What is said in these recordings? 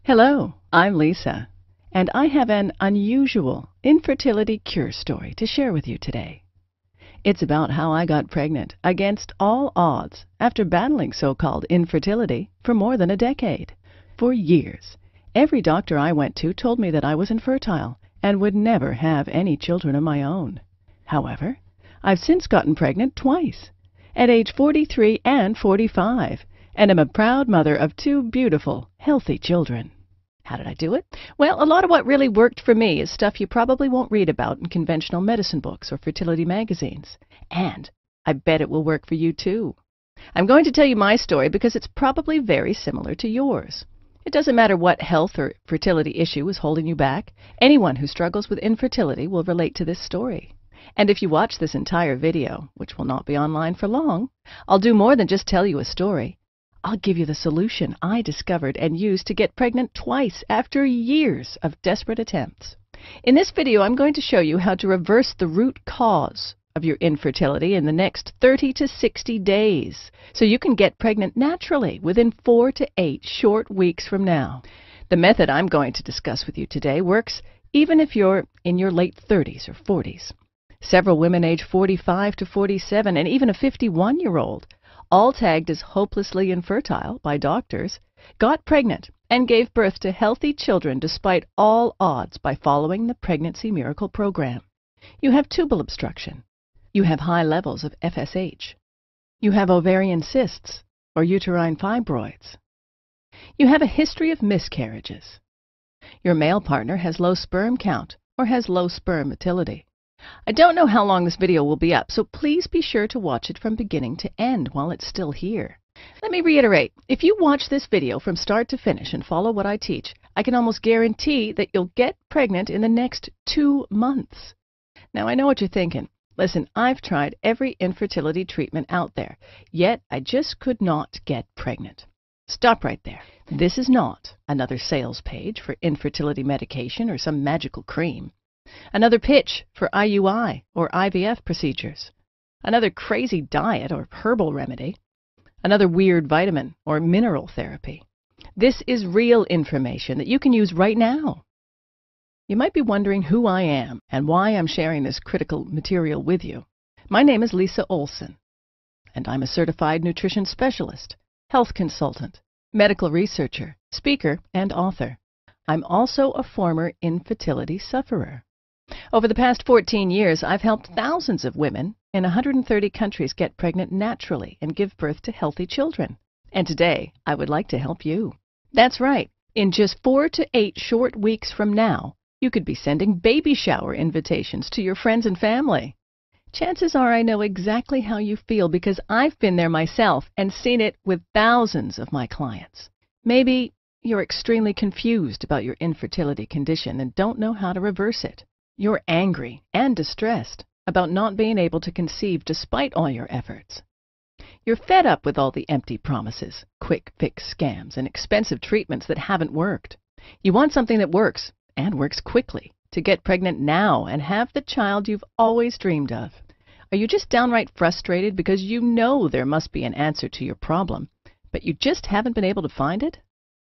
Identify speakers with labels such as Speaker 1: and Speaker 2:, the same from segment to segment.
Speaker 1: Hello, I'm Lisa, and I have an unusual infertility cure story to share with you today. It's about how I got pregnant against all odds after battling so-called infertility for more than a decade. For years, every doctor I went to told me that I was infertile and would never have any children of my own. However, I've since gotten pregnant twice, at age 43 and 45, and am a proud mother of two beautiful, healthy children. How did I do it? Well, a lot of what really worked for me is stuff you probably won't read about in conventional medicine books or fertility magazines. And I bet it will work for you too. I'm going to tell you my story because it's probably very similar to yours. It doesn't matter what health or fertility issue is holding you back. Anyone who struggles with infertility will relate to this story. And if you watch this entire video, which will not be online for long, I'll do more than just tell you a story. I'll give you the solution I discovered and used to get pregnant twice after years of desperate attempts. In this video, I'm going to show you how to reverse the root cause of your infertility in the next 30 to 60 days, so you can get pregnant naturally within 4 to 8 short weeks from now. The method I'm going to discuss with you today works even if you're in your late 30s or 40s. Several women age 45 to 47 and even a 51-year-old, all tagged as hopelessly infertile by doctors, got pregnant and gave birth to healthy children despite all odds by following the Pregnancy Miracle program. You have tubal obstruction. You have high levels of FSH. You have ovarian cysts or uterine fibroids. You have a history of miscarriages. Your male partner has low sperm count or has low sperm motility. I don't know how long this video will be up, so please be sure to watch it from beginning to end while it's still here. Let me reiterate, if you watch this video from start to finish and follow what I teach, I can almost guarantee that you'll get pregnant in the next 2 months. Now, I know what you're thinking. Listen, I've tried every infertility treatment out there, yet I just could not get pregnant. Stop right there. This is not another sales page for infertility medication or some magical cream. Another pitch for IUI or IVF procedures. Another crazy diet or herbal remedy. Another weird vitamin or mineral therapy. This is real information that you can use right now. You might be wondering who I am and why I'm sharing this critical material with you. My name is Lisa Olson, and I'm a certified nutrition specialist, health consultant, medical researcher, speaker, and author. I'm also a former infertility sufferer. Over the past 14 years, I've helped thousands of women in 130 countries get pregnant naturally and give birth to healthy children. And today, I would like to help you. That's right. In just 4 to 8 short weeks from now, you could be sending baby shower invitations to your friends and family. Chances are I know exactly how you feel because I've been there myself and seen it with thousands of my clients. Maybe you're extremely confused about your infertility condition and don't know how to reverse it. You're angry and distressed about not being able to conceive despite all your efforts. You're fed up with all the empty promises, quick fix scams, and expensive treatments that haven't worked. You want something that works, and works quickly, to get pregnant now and have the child you've always dreamed of. Are you just downright frustrated because you know there must be an answer to your problem, but you just haven't been able to find it?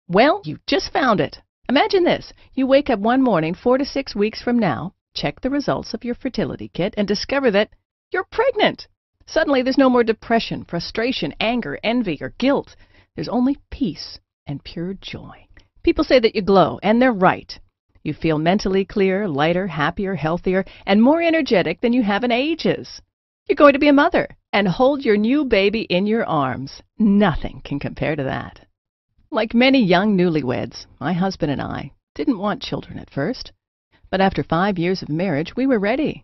Speaker 1: Well, you just found it. Imagine this. You wake up one morning 4 to 6 weeks from now, check the results of your fertility kit, and discover that you're pregnant. Suddenly, there's no more depression, frustration, anger, envy, or guilt. There's only peace and pure joy. People say that you glow, and they're right. You feel mentally clear, lighter, happier, healthier, and more energetic than you have in ages. You're going to be a mother and hold your new baby in your arms. Nothing can compare to that. Like many young newlyweds, my husband and I didn't want children at first. But after 5 years of marriage, we were ready.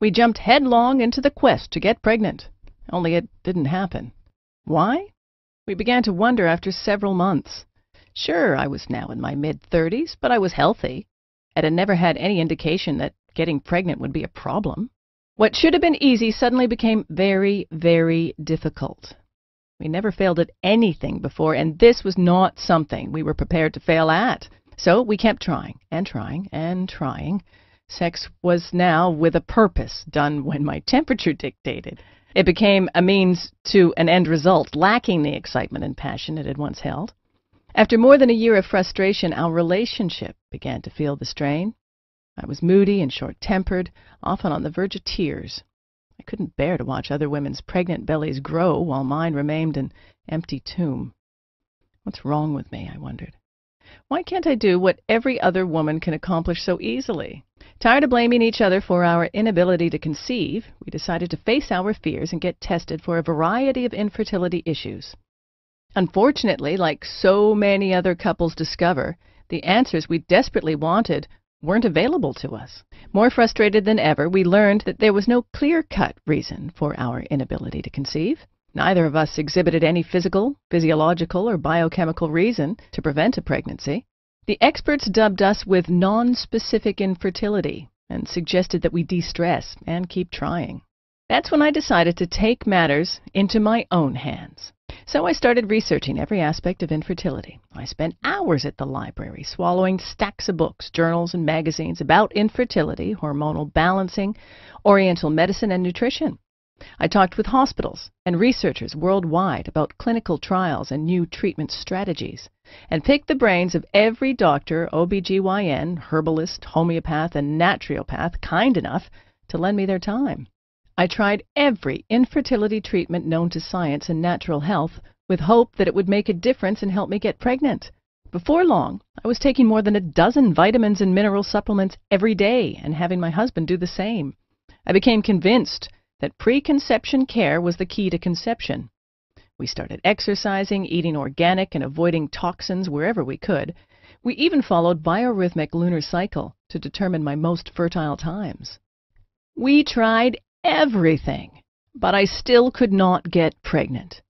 Speaker 1: We jumped headlong into the quest to get pregnant, only it didn't happen. Why? We began to wonder after several months. Sure, I was now in my mid-30s, but I was healthy, and had never had any indication that getting pregnant would be a problem. What should have been easy suddenly became very, very difficult. We never failed at anything before, and this was not something we were prepared to fail at. So we kept trying and trying and trying. Sex was now with a purpose, done when my temperature dictated. It became a means to an end result, lacking the excitement and passion it had once held. After more than a year of frustration, our relationship began to feel the strain. I was moody and short-tempered, often on the verge of tears. I couldn't bear to watch other women's pregnant bellies grow while mine remained an empty tomb. What's wrong with me, I wondered. Why can't I do what every other woman can accomplish so easily? Tired of blaming each other for our inability to conceive, we decided to face our fears and get tested for a variety of infertility issues. Unfortunately, like so many other couples discover, the answers we desperately wanted weren't available to us. More frustrated than ever, we learned that there was no clear-cut reason for our inability to conceive. Neither of us exhibited any physical, physiological, or biochemical reason to prevent a pregnancy. The experts dubbed us with non-specific infertility and suggested that we de-stress and keep trying. That's when I decided to take matters into my own hands. So I started researching every aspect of infertility. I spent hours at the library, swallowing stacks of books, journals, and magazines about infertility, hormonal balancing, oriental medicine, and nutrition. I talked with hospitals and researchers worldwide about clinical trials and new treatment strategies, and picked the brains of every doctor, OB/GYN, herbalist, homeopath, and naturopath kind enough to lend me their time. I tried every infertility treatment known to science and natural health with hope that it would make a difference and help me get pregnant. Before long, I was taking more than a dozen vitamins and mineral supplements every day and having my husband do the same. I became convinced that preconception care was the key to conception. We started exercising, eating organic, and avoiding toxins wherever we could. We even followed biorhythmic lunar cycle to determine my most fertile times. We tried everything, but I still could not get pregnant.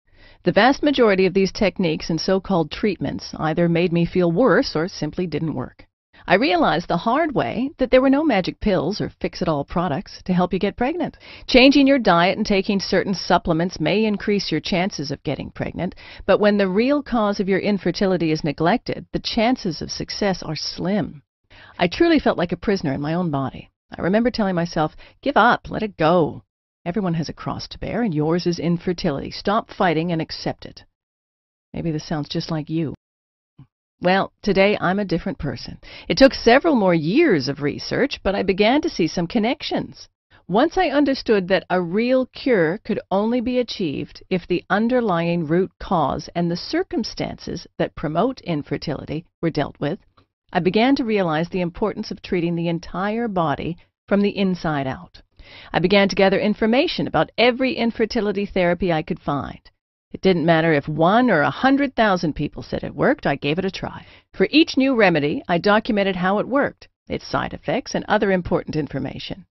Speaker 1: The vast majority of these techniques and so-called treatments either made me feel worse or simply didn't work. I realized the hard way that there were no magic pills or fix-it-all products to help you get pregnant. Changing your diet and taking certain supplements may increase your chances of getting pregnant, but when the real cause of your infertility is neglected, the chances of success are slim. I truly felt like a prisoner in my own body. I remember telling myself, give up, let it go. Everyone has a cross to bear, and yours is infertility. Stop fighting and accept it. Maybe this sounds just like you. Well, today I'm a different person. It took several more years of research, but I began to see some connections. Once I understood that a real cure could only be achieved if the underlying root cause and the circumstances that promote infertility were dealt with, I began to realize the importance of treating the entire body from the inside out. I began to gather information about every infertility therapy I could find. It didn't matter if 1 or 100,000 people said it worked, I gave it a try. For each new remedy, I documented how it worked, its side effects, and other important information.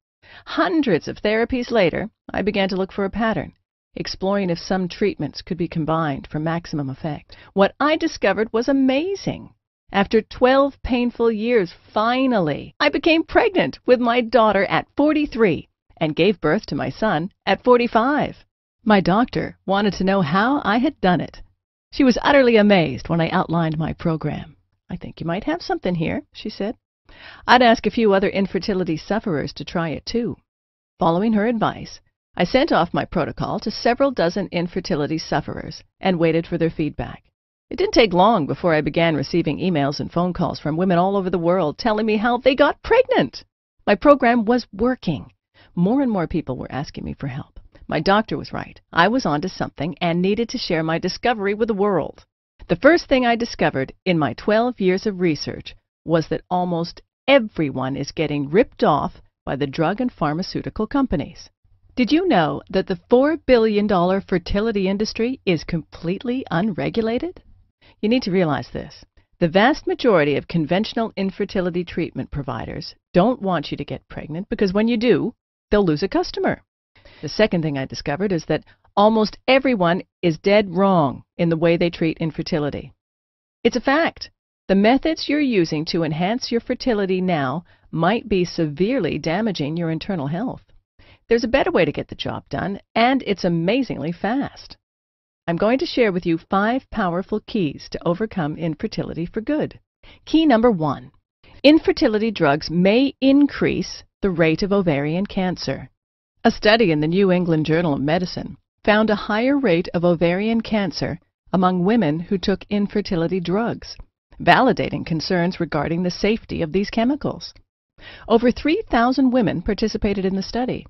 Speaker 1: Hundreds of therapies later, I began to look for a pattern, exploring if some treatments could be combined for maximum effect. What I discovered was amazing. After 12 painful years, finally, I became pregnant with my daughter at 43 and gave birth to my son at 45. My doctor wanted to know how I had done it. She was utterly amazed when I outlined my program. I think you might have something here, she said. I'd ask a few other infertility sufferers to try it too. Following her advice, I sent off my protocol to several dozen infertility sufferers and waited for their feedback. It didn't take long before I began receiving emails and phone calls from women all over the world telling me how they got pregnant. My program was working. More and more people were asking me for help. My doctor was right. I was onto something and needed to share my discovery with the world. The first thing I discovered in my 12 years of research was that almost everyone is getting ripped off by the drug and pharmaceutical companies. Did you know that the $4 billion fertility industry is completely unregulated? You need to realize this. The vast majority of conventional infertility treatment providers don't want you to get pregnant because when you do, they'll lose a customer. The second thing I discovered is that almost everyone is dead wrong in the way they treat infertility. It's a fact. The methods you're using to enhance your fertility now might be severely damaging your internal health. There's a better way to get the job done, and it's amazingly fast. I'm going to share with you 5 powerful keys to overcome infertility for good. Key number 1. Infertility drugs may increase the rate of ovarian cancer. A study in the New England Journal of Medicine found a higher rate of ovarian cancer among women who took infertility drugs, validating concerns regarding the safety of these chemicals. Over 3,000 women participated in the study.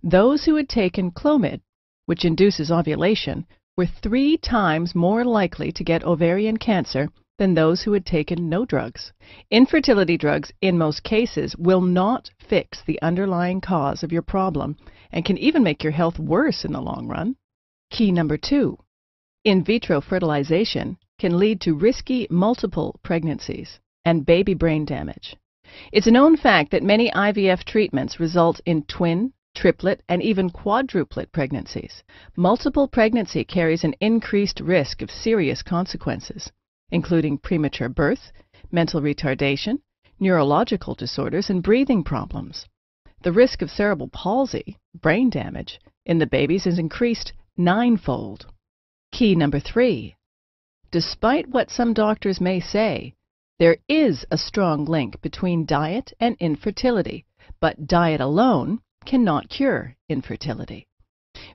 Speaker 1: Those who had taken Clomid, which induces ovulation, were 3 times more likely to get ovarian cancer than those who had taken no drugs. Infertility drugs, in most cases, will not fix the underlying cause of your problem and can even make your health worse in the long run. Key number 2. In vitro fertilization can lead to risky multiple pregnancies and baby brain damage. It's a known fact that many IVF treatments result in twin, triplet, and even quadruplet pregnancies. Multiple pregnancy carries an increased risk of serious consequences, including premature birth, mental retardation, neurological disorders, and breathing problems. The risk of cerebral palsy, brain damage, in the babies is increased 9-fold. Key number 3. Despite what some doctors may say, there is a strong link between diet and infertility, but diet alone cannot cure infertility.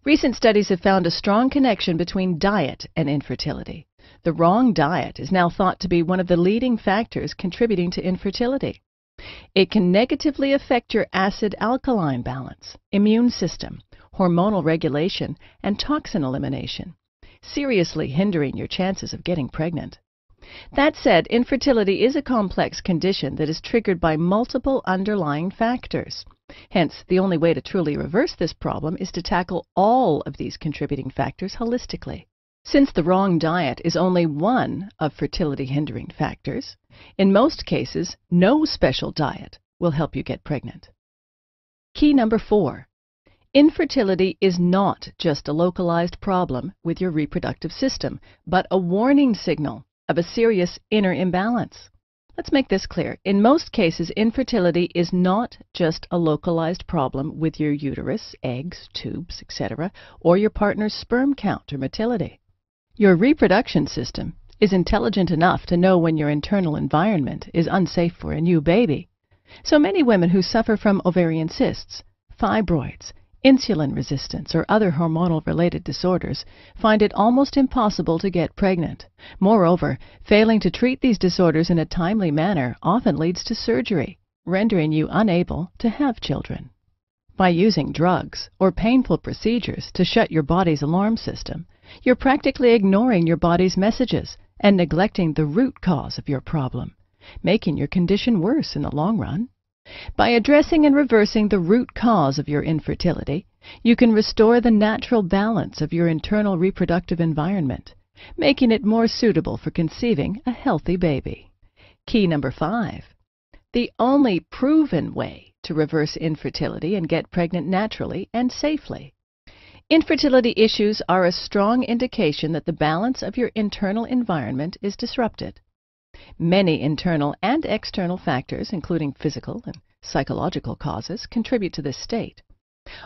Speaker 1: Recent studies have found a strong connection between diet and infertility. The wrong diet is now thought to be one of the leading factors contributing to infertility. It can negatively affect your acid-alkaline balance, immune system, hormonal regulation, and toxin elimination, seriously hindering your chances of getting pregnant. That said, infertility is a complex condition that is triggered by multiple underlying factors. Hence, the only way to truly reverse this problem is to tackle all of these contributing factors holistically. Since the wrong diet is only one of fertility-hindering factors, in most cases, no special diet will help you get pregnant. Key number 4. Infertility is not just a localized problem with your reproductive system, but a warning signal of a serious inner imbalance. Let's make this clear. In most cases, infertility is not just a localized problem with your uterus, eggs, tubes, etc., or your partner's sperm count or motility. Your reproduction system is intelligent enough to know when your internal environment is unsafe for a new baby. So many women who suffer from ovarian cysts, fibroids, insulin resistance, or other hormonal-related disorders find it almost impossible to get pregnant. Moreover, failing to treat these disorders in a timely manner often leads to surgery, rendering you unable to have children. By using drugs or painful procedures to shut your body's alarm system, you're practically ignoring your body's messages and neglecting the root cause of your problem, making your condition worse in the long run. By addressing and reversing the root cause of your infertility, you can restore the natural balance of your internal reproductive environment, making it more suitable for conceiving a healthy baby. Key number 5. The only proven way to reverse infertility and get pregnant naturally and safely. Infertility issues are a strong indication that the balance of your internal environment is disrupted. Many internal and external factors, including physical and psychological causes, contribute to this state.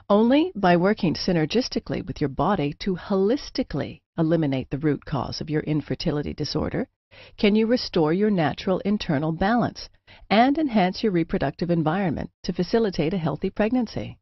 Speaker 1: Only by working synergistically with your body to holistically eliminate the root cause of your infertility disorder can you restore your natural internal balance and enhance your reproductive environment to facilitate a healthy pregnancy.